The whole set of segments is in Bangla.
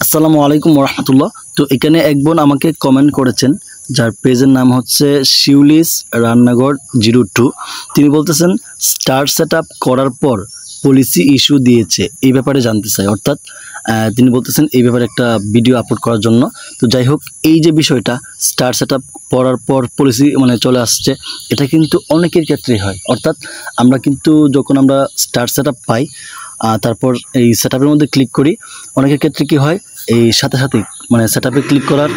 আসসালামু আলাইকুম ওরহামতুল্লাহ। তো এখানে এক বোন আমাকে কমেন্ট করেছেন, যার পেজের নাম হচ্ছে শিউলিস রান্নাঘর 02। তিনি বলতেছেন স্টার সেট আপ করার পর পলিসি ইস্যু দিয়েছে, এই ব্যাপারে জানতে চাই। অর্থাৎ তিনি বলতেছেন এই ব্যাপারে একটা ভিডিও আপলোড করার জন্য। তো যাই হোক, এই যে বিষয়টা স্টার সেট আপ করার পর পলিসি চলে আসছে, এটা কিন্তু অনেকের ক্ষেত্রেই হয়। অর্থাৎ আমরা কিন্তু যখন আমরা স্টার সেট আপ পাই, তারপর এই সেট আপের মধ্যে ক্লিক করি, অনেকের ক্ষেত্রে কী হয়, এই সাথে সাথেই সেট আপে ক্লিক করার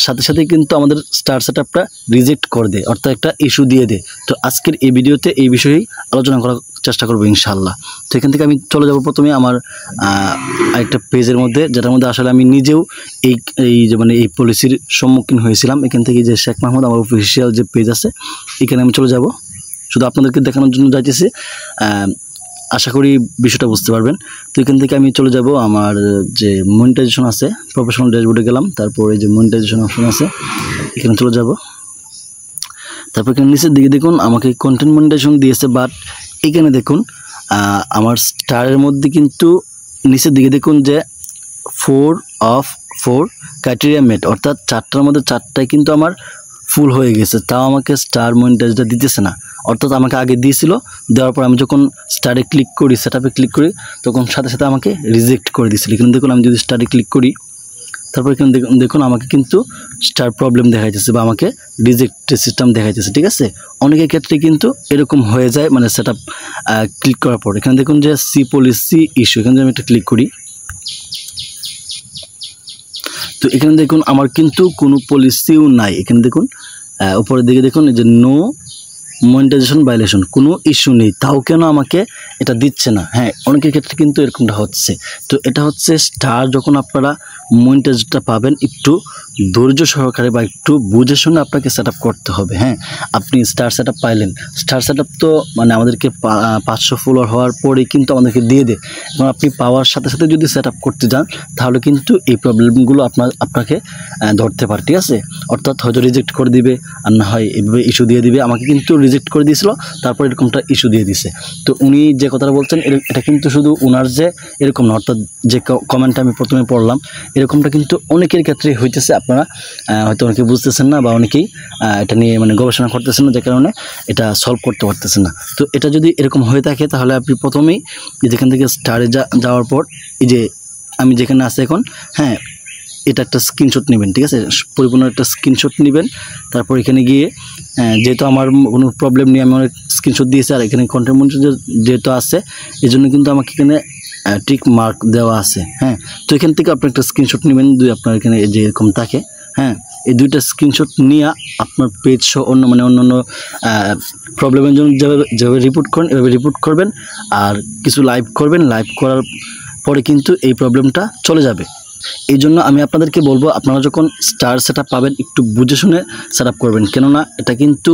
সাথে সাথেই কিন্তু আমাদের স্টার সেট আপটা রিজেক্ট করে দেয়, অর্থাৎ একটা ইস্যু দিয়ে দেয়। তো আজকের এই ভিডিওতে এই বিষয়েই আলোচনা করার চেষ্টা করবো ইনশাআল্লাহ। তো এখান থেকে আমি চলে যাব প্রথমে আমার আরেকটা পেজের মধ্যে, যেটার মধ্যে আসলে আমি নিজেও এই যে এই পলিসির সম্মুখীন হয়েছিলাম। এখান থেকে যে শেখ মাহমুদ আমার অফিসিয়াল যে পেজ আছে, এখানে আমি চলে যাব। শুধু আপনাদেরকে দেখানোর জন্য যাইতেছি, আশা করি বিষয়টা বুঝতে পারবেন। তো এখান থেকে আমি চলে যাব আমার যে মনিটাইজেশন আছে, প্রফেশনাল ড্যাশবোর্ডে গেলাম, তারপর এই যে মনিটাইজেশন অপশন আছে, এখানে চলে যাব। তারপর এখানে নিচের দিকে দেখুন আমাকে কন্টেন্ট মনিটাইজেশন দিয়েছে, বাট এখানে দেখুন আমার স্টারের মধ্যে কিন্তু নিচের দিকে দেখুন যে 4 of 4 ক্রাইটেরিয়া মেট, অর্থাৎ 4টার মধ্যে 4টাই কিন্তু আমার ফুল হয়ে গেছে, তাও আমাকে স্টার মনিটাইজটা দিতেছে না। অর্থাৎ আমাকে আগে দিয়েছিল, দেওয়ার পর আমি যখন স্টারে ক্লিক করি, সেট আপে ক্লিক করি, তখন সাথে সাথে আমাকে রিজেক্ট করে দিয়েছিল। এখানে দেখুন আমি যদি স্টারে ক্লিক করি, তারপর এখানে দেখুন আমাকে কিন্তু স্টার প্রবলেম দেখাইতেছে বা আমাকে রিজেক্ট সিস্টেম দেখাইতেছে। ঠিক আছে, অনেকের ক্ষেত্রে কিন্তু এরকম হয়ে যায়, সেট আপ ক্লিক করার পর। এখানে দেখুন যে সি পলিসি ইস্যু, এখানে আমি একটা ক্লিক করি, তো এখানে দেখুন আমার কিন্তু কোনো পলিসিও নাই। এখানে দেখুন উপরের দিকে দেখুন এই যে নো মনিটাইজেশন ভায়োলেশন, কোনো ইস্যু নেই, তাও কেন আমাকে এটা দিচ্ছে না? হ্যাঁ, অনেকের ক্ষেত্রে কিন্তু এরকমটা হচ্ছে। তো এটা হচ্ছে স্টার যখন আপনারা মনিটাইজটা পাবেন, একটু ধৈর্য সহকারে বা একটু বুঝে শুনে আপনাকে সেট আপ করতে হবে। হ্যাঁ, আপনি স্টার সেট আপ পাইলেন, স্টার সেট আপ তো আমাদেরকে 500 ফলোয়ার হওয়ার পরেই কিন্তু আমাদেরকে দিয়ে দেয়। এবং আপনি পাওয়ার সাথে সাথে যদি সেট আপ করতে যান, তাহলে কিন্তু এই প্রবলেমগুলো আপনাকে ধরতে পারে। ঠিক আছে, অর্থাৎ হয়তো রিজেক্ট করে দিবে, আর না হয় এভাবে ইস্যু দিয়ে দিবে। আমাকে কিন্তু রিজেক্ট করে দিয়েছিল, তারপর এরকমটা ইস্যু দিয়ে দিছে। তো উনি যে কথাটা বলছেন, এটা কিন্তু শুধু ওনার যে এরকম না, অর্থাৎ যে কমেন্টটা আমি প্রথমে পড়লাম, এরকমটা কিন্তু অনেকের ক্ষেত্রে হইতেছে। আপনারা হয়তো অনেকে বুঝতেছেন না, বা অনেকেই এটা নিয়ে গবেষণা করতেছেন না, যে কারণে এটা সলভ করতে পারতেছেন না। তো এটা যদি এরকম হয়ে থাকে, তাহলে আপনি প্রথমেই যেখান থেকে স্টারে যাওয়ার পর এই যে আমি যেখানে আছি এখন, হ্যাঁ, এটা একটা স্ক্রিনশট নেবেন। ঠিক আছে, পরিপূর্ণ একটা স্ক্রিনশট নেবেন। তারপর এখানে গিয়ে যেহেতু আমার কোনো প্রবলেম নেই, আমি অনেক স্ক্রিনশট দিয়েছি, আর এখানে কন্টেন্ট মনিটাইজেশন যেহেতু আছে, এই জন্য কিন্তু আমাকে এখানে টিক মার্ক দেওয়া আছে। হ্যাঁ, তো এখান থেকে আপনি একটা স্ক্রিনশট নেবেন, আপনার এখানে যে এরকম থাকে। হ্যাঁ, এই দুইটা স্ক্রিনশট নিয়ে আপনার পেজ সহ অন্য প্রবলেমের জন্য যেভাবে রিপোর্ট করেন, এভাবে রিপোর্ট করবেন, আর কিছু লাইভ করবেন। লাইভ করার পরে কিন্তু এই প্রবলেমটা চলে যাবে। এই জন্য আমি আপনাদেরকে বলবো, আপনারা যখন স্টার সেট আপ পাবেন, একটু বুঝে শুনে সেট আপ করবেন। কেননা এটা কিন্তু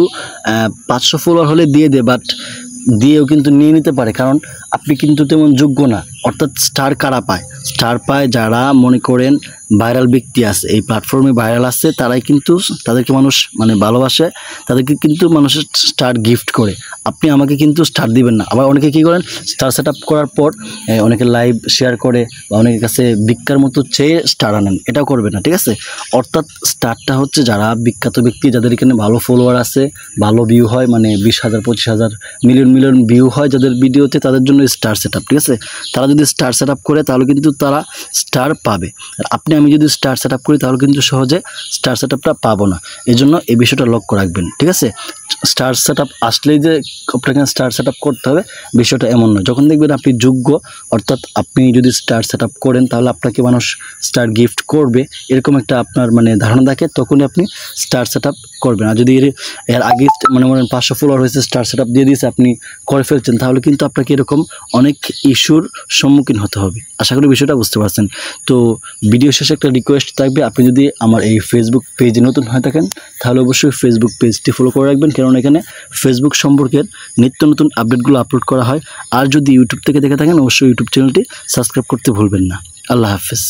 500 ফলোয়ার হলে দিয়ে দেয়, বাট দিয়েও কিন্তু নিয়ে নিতে পারে, কারণ আপনি কিন্তু তেমন যোগ্য না। অর্থাৎ স্টার কারা পায়? স্টার পায় যারা মনে করেন ভাইরাল ব্যক্তি আছে, এই প্ল্যাটফর্মে ভাইরাল আছে, তারাই কিন্তু তাদেরকে মানুষ ভালোবাসে, তাদেরকে কিন্তু মানুষের স্টার গিফট করে। আপনি আমাকে কিন্তু স্টার দিবেন না। আবার অনেকে কী করেন, স্টার সেট আপ করার পর অনেকে লাইভ শেয়ার করে বা অনেকের কাছে ভিক্ষার মতো চেয়ে স্টার আনেন, এটাও করবে না। ঠিক আছে, অর্থাৎ স্টারটা হচ্ছে যারা বিখ্যাত ব্যক্তি, যাদের এখানে ভালো ফলোয়ার আছে, ভালো ভিউ হয়, 20,000 25,000 মিলিয়ন ভিউ হয় যাদের ভিডিওতে, তাদের জন্য স্টার সেট আপ। ঠিক আছে, তারা যদি স্টার সেট আপ করে, তাহলে কিন্তু তারা স্টার পাবে। আর আমি যদি স্টার সেট আপ করি, তাহলে কিন্তু সহজে স্টার সেট আপটা পাবো না। এই জন্য এই বিষয়টা লক্ষ্য রাখবেন। ঠিক আছে, স্টার সেট আপ আসলেই যে আপনাকে স্টার সেট আপ করতে হবে, বিষয়টা এমন নয়। যখন দেখবেন আপনি যোগ্য, অর্থাৎ আপনি যদি স্টার সেট আপ করেন, তাহলে আপনাকে মানুষ স্টার গিফট করবে, এরকম একটা আপনার ধারণা থাকে, তখনই আপনি স্টার সেট আপ করবেন। আর যদি এর আগে মনে 500 ফলোয়ার হয়েছে, স্টার সেট আপ দিয়ে দিয়েছে, আপনি করে ফেলছেন, তাহলে কিন্তু আপনাকে এরকম অনেক ইস্যুর সম্মুখীন হতে হবে। আশা করি বিষয়টা বুঝতে পারছেন। তো ভিডিও শেষে একটা রিকোয়েস্ট থাকবে, আপনি যদি আমার এই ফেসবুক পেজে নতুন হয়ে থাকেন, তাহলে অবশ্যই ফেসবুক পেজটি ফলো করে রাখবেন, কারণ এখানে ফেসবুক সম্পর্কের নিত্য নতুন আপডেটগুলো আপলোড করা হয়। আর যদি ইউটিউব থেকে দেখে থাকেন, অবশ্যই ইউটিউব চ্যানেলটি সাবস্ক্রাইব করতে ভুলবেন না। আল্লাহ হাফেজ।